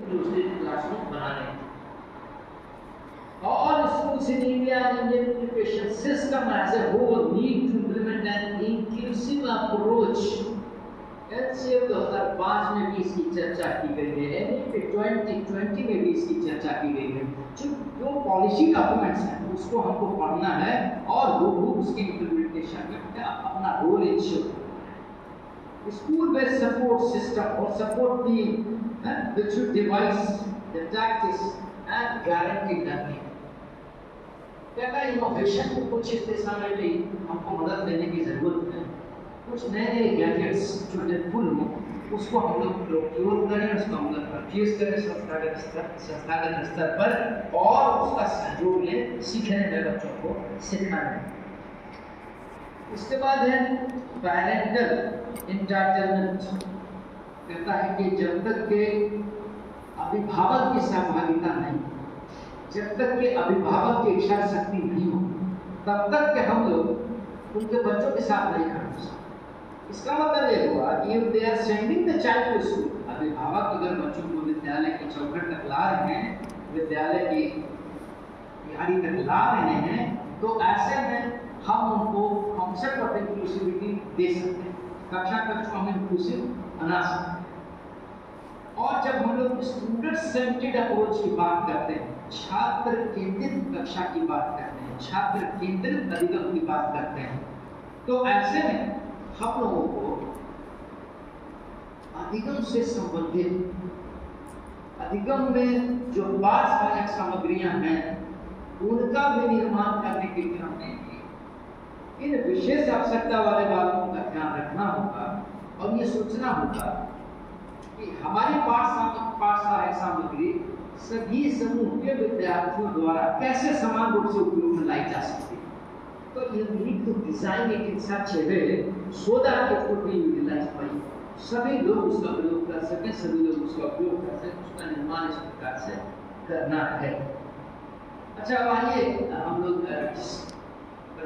Inclusive classroom बनाने हैं। All schools in India and Indian education system as a whole need to implement an inclusive approach. LCF 2005 में भी इसकी चर्चा की गई है, NEP 2020 में भी इसकी चर्चा की गई है। जो पॉलिसी डॉक्यूमेंट्स हैं उसको हमको पढ़ना है और वो उसकी इम्प्लीमेंटेशन में अपना रोल इंश्योर करना है। स्कूल बेस्ड सपोर्ट सिस्टम और support team which should devise the tactics and guarantee learning। क्या इनोवेशन को कुछ इस दिशा में भी हमको मदद देने की जरूरत है। कुछ नए नए गैजेट्स जो हेल्पफुल हों उसको हम लोग प्रोक्योर करें, उसको हम लोग परचेज करें संस्थागत स्तर पर और उसका सहयोग लें, सीखने में बच्चों को सिखाएं। इसके बाद है पैरेंटल इंटरटेनमेंट। कहता है कि जब तक के अभिभावक की सहभागिता नहीं, जब तक के अभिभावक की इच्छा शक्ति नहीं हो, तब तक के हम लोग उनके बच्चों के साथ नहीं खड़े सकते। इसका मतलब ये हुआ कि if they are sending the child to school, अभिभावक अगर बच्चों को विद्यालय की चौखट तक ला रहे हैं, विद्यालय की तैयारी तक ला रहे हैं, तो ऐसे में हम उनको कॉन्सेप्ट ऑफ इंक्लूसिविटी दे सकते हैं, कक्षा कक्षा हम इंक्लूसिव बना सकते हैं। और जब हम लोग स्टूडेंट सेंट्रिक अप्रोच की बात करते हैं, छात्र केंद्रित कक्षा की बात करते हैं, छात्र केंद्रित अधिगम की बात करते हैं, तो ऐसे में हम लोगों को अधिगम से संबंधित अधिगम में जो पाठ सहायक सामग्रियां हैं उनका भी निर्माण करने के लिए हमने इन विशेष आवश्यकता वाले बातों का ध्यान रखना होगा और ये सोचना होगा कि हमारी पाठ सहायक सामग्री सभी समूह के विद्यार्थियों द्वारा कैसे समान रूप से उपयोग में लाई जा सकती है। तो you need to design it in such a way so that it could be utilized by सभी लोग उसका प्रयोग कर सकें, सभी लोग उसका उपयोग कर सकें, उसका निर्माण इस प्रकार से करना है। अच्छा, अब आइए हम लोग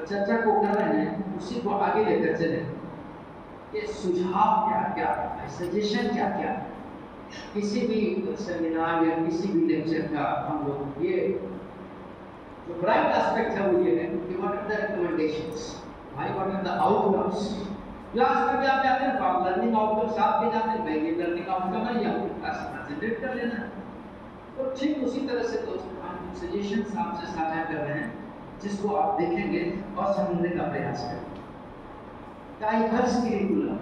चर्चा को कर रहे हैं उसी को आगे लेकर चले। ये सुझाव क्या क्या है, सजेशन क्या क्या है, किसी भी सेमिनार या किसी भी लेक्चर का हम लोग ये जो ब्राइट एस्पेक्ट है वो ये है कि व्हाट आर द रिकमेंडेशंस, भाई what are the outcomes. Class में भी आप जाते हैं तो आप लर्निंग आउटकम्स आप भी जाते हैं, मैं ये लर्निंग आउटकम है या क्लास प्रेजेंटेट कर लेना। तो ठीक उसी तरह से दोस्तों हम सजेशंस आपसे साझा कर रहे हैं जिसको आप देखेंगे और समझने का प्रयास करेंगे। डाइवर्स करिकुलम,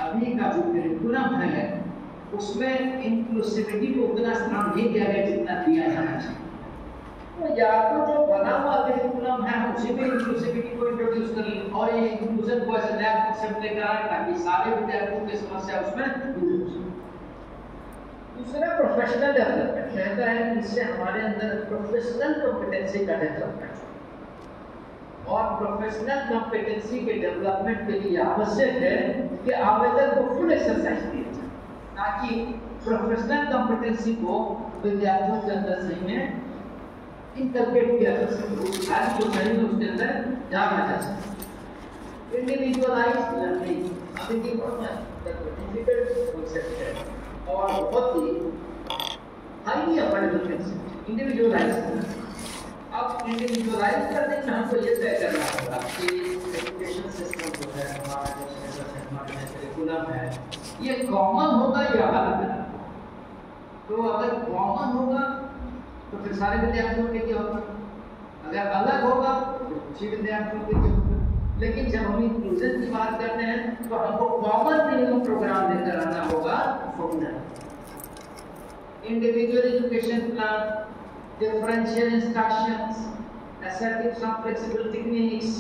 अभी का जो करिकुलम है उसमें इंक्लूसिविटी को उतना स्थान नहीं दिया गया जितना दिया जाना चाहिए। तो या तो जो बना हुआ करिकुलम है उसी में इंक्लूसिविटी को इंट्रोड्यूस कर लें और ये इंक्लूजन को ऐसे नया कॉन्सेप्ट लेकर आए ताकि सारे विद्यार्थियों की समस्या उसमें दूर हो सके। दूसरा प्रोफेशनल डेवलपमेंट कहता है कि इससे हमारे अंदर प्रोफेशनल कॉम्पिटेंसी का डेवलपमेंट और प्रोफेशनल कॉम्पिटेंसी के डेवलपमेंट के लिए आवश्यक है कि आवेदन को फुल एक्सरसाइज किया जाए ताकि प्रोफेशनल कॉम्पिटेंसी को विद्यार्थियों के अंदर सही में इंटरप्रेट किया जा सके, आज जो सही में उसके अंदर जाना जा सके। इंडिविजुअलाइज्ड लर्निंग अभी की बहुत डिफिकल्ट कॉन्सेप्ट है और बहुत ही हाईली अफोर्डेबल कॉन्सेप्ट इंडिविजुअलाइज्ड। अब इंडिविजुअलाइज करने में हमको ये तय करना होगा कि एजुकेशन सिस्टम जो है हमारा जो सिलेबस है, हमारा जो करिकुलम है, ये कॉमन होगा या अलग है। तो अगर कॉमन होगा तो फिर सारे विद्यार्थियों के लिए होगा, अगर अलग होगा तो कुछ ही विद्यार्थियों के लिए होगा। लेकिन जब हम इंक्लूजन की बात करते हैं तो हमको कॉमन मिनिमम प्रोग्राम लेकर आना होगा formula. Individual education plan, differential instructions, assertive some flexible techniques,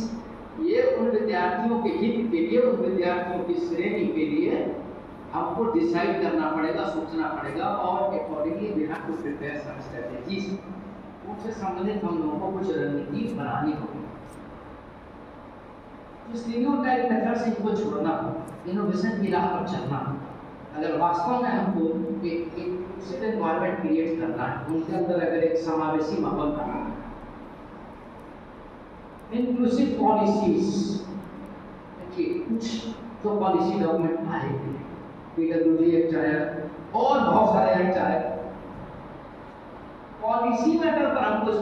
ये उन विद्यार्थियों के हित के लिए, उन विद्यार्थियों की श्रेणी के लिए हमको डिसाइड करना पड़ेगा, सोचना पड़ेगा और accordingly we have to prepare some strategies. उनसे संबंधित हम लोगों को कुछ रणनीति बनानी होगी। तो स्टीरियोटाइप मेथड से इनको छोड़ना होगा, इनोवेशन की राह पर चलना होगा। अगर वास्तव में हमको एक इंक्लूसिव एनवायरनमेंट क्रिएट करना है, उनके अंदर अगर एक समावेशी माहौल बनाना है, इंक्लूसिव पॉलिसीज, देखिए कुछ तो पॉलिसी डॉक्यूमेंट आए, PWD एक्ट आया और बहुत सारे एक्ट आए, और इसी मैटर पर हमको